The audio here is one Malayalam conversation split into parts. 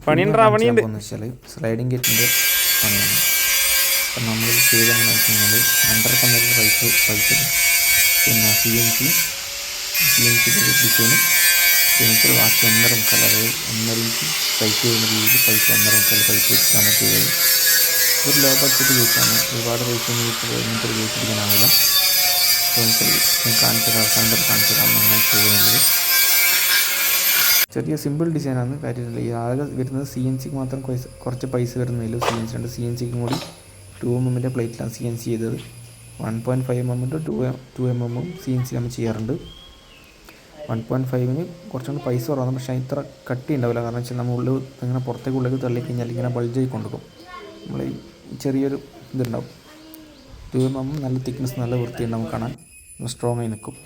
പിന്നെ പണിയുണ്ടാ കാണിച്ചു തരാൻ പണിയുണ്ട്. പോകുന്നത് വെച്ചാൽ സ്ലൈഡിങ് ഗേറ്റിൻ്റെ പണിയാണ്. അപ്പം നമ്മൾ ചെയ്തെങ്ങനെ വെച്ച് കഴിഞ്ഞാൽ 2.5 പൈപ്പ് പിന്നെ CNC ഡിസൈനും പിന്നെ ബാക്കി 1.25, അതായത് 1.5 ഇഞ്ച് പൈപ്പ് ചെയ്യുന്ന രീതിയിൽ പൈപ്പ് 1.25 പൈപ്പ് വെച്ചാൽ നമ്മൾ ചെയ്തത്. ഒരു ലോ ബഡ്ജറ്റ് ഗേറ്റാണ്, ഒരുപാട് പൈസ ഇങ്ങനത്തെ ഒരു ഗേറ്റ് എടുക്കാനാവില്ല. അപ്പോൾ വെച്ചാൽ ഞാൻ കാണിച്ചത് അവസാനം വരെ കാണിച്ചതാണ് എങ്ങനെ ചെയ്യുന്നത്. ചെറിയ സിമ്പിൾ ഡിസൈനാണ്, കാര്യമില്ല. ഈ ആകെ വരുന്നത് CNC മാത്രം കുറച്ച് പൈസ വരുന്നില്ല. CNC ഉണ്ട്. CNCക്കും കൂടി 2mm പ്ലേറ്റിലാണ് CNC ചെയ്തത്. 1.5mm ടു 2mm CNC നമ്മൾ ചെയ്യാറുണ്ട്. 1.5 കുറച്ചുകൂടി പൈസ കുറവാണ്, പക്ഷേ ഇത്ര കട്ടി ഉണ്ടാവില്ല. കാരണം വെച്ചാൽ നമ്മൾ ഇങ്ങനെ പുറത്തേക്ക് തള്ളിക്കഴിഞ്ഞാൽ ഇങ്ങനെ ബൾജായി കൊണ്ടുപോകും. നമ്മൾ ചെറിയൊരു ഇതുണ്ടാവും. 2mm നല്ല തിക്നെസ്, നല്ല വൃത്തി ഉണ്ടാവും, കാണാൻ സ്ട്രോങ് ആയി നിൽക്കും.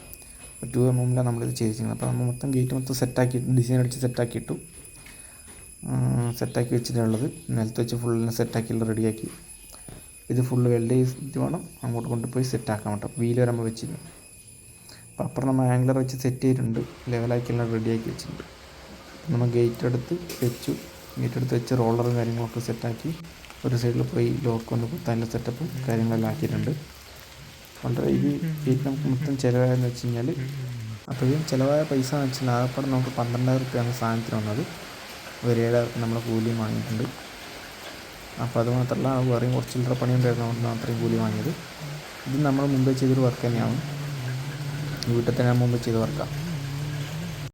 2mm നമ്മളിത് ചെയ്തിരിക്കുന്നത്. അപ്പോൾ നമ്മൾ ഗേറ്റ് മൊത്തം സെറ്റാക്കി, ഡിസൈൻ അടിച്ച് സെറ്റാക്കി വെച്ചിട്ടുള്ളത്. നിലത്ത് വെച്ച് ഫുള്ളിനെ സെറ്റാക്കിയുള്ള റെഡിയാക്കി. ഇത് ഫുള്ള് വെൽഡ് ചെയ്തിട്ട് വേണം അങ്ങോട്ട് കൊണ്ടുപോയി സെറ്റാക്കാൻ വേണ്ടി. വീല് വരുമ്പോൾ വെച്ചിരുന്നു. അപ്പോൾ അപ്പുറം നമ്മൾ ആംഗ്ലർ വെച്ച് സെറ്റ് ചെയ്തിട്ടുണ്ട്, ലെവലാക്കിയെല്ലാം റെഡിയാക്കി വെച്ചിട്ടുണ്ട്. നമ്മൾ ഗേറ്റ് എടുത്ത് വെച്ച് റോളറും കാര്യങ്ങളൊക്കെ സെറ്റാക്കി ഒരു സൈഡിൽ പോയി ലോക്ക് ഒന്ന് കുത്താനുള്ള സെറ്റപ്പും കാര്യങ്ങളെല്ലാം ആക്കിയിട്ടുണ്ട്. വളരെ ഇത് ഗേറ്റ് നമുക്ക് മൊത്തം ചിലവായെന്ന് വെച്ച് കഴിഞ്ഞാൽ, അപ്പോഴും ചിലവായ പൈസ എന്ന് വെച്ചാൽ ആകെപ്പാടെ നമുക്ക് 12,000 റുപ്യാണ് സാധനത്തിന് വന്നത്. ഒരു 7,000 നമ്മളെ കൂലിയും വാങ്ങിയിട്ടുണ്ട്. അപ്പോൾ അത് മാത്രമല്ല, വേറെയും കുറച്ച് ചില്ലറ പണിയുണ്ടായിരുന്നു, അതുകൊണ്ട് അത്രയും കൂലി വാങ്ങിയത്. ഇത് നമ്മൾ മുമ്പേ ചെയ്തൊരു വർക്ക് തന്നെയാണ്, വീട്ടിൽ തന്നെ മുമ്പ് ചെയ്ത വർക്കാണ്.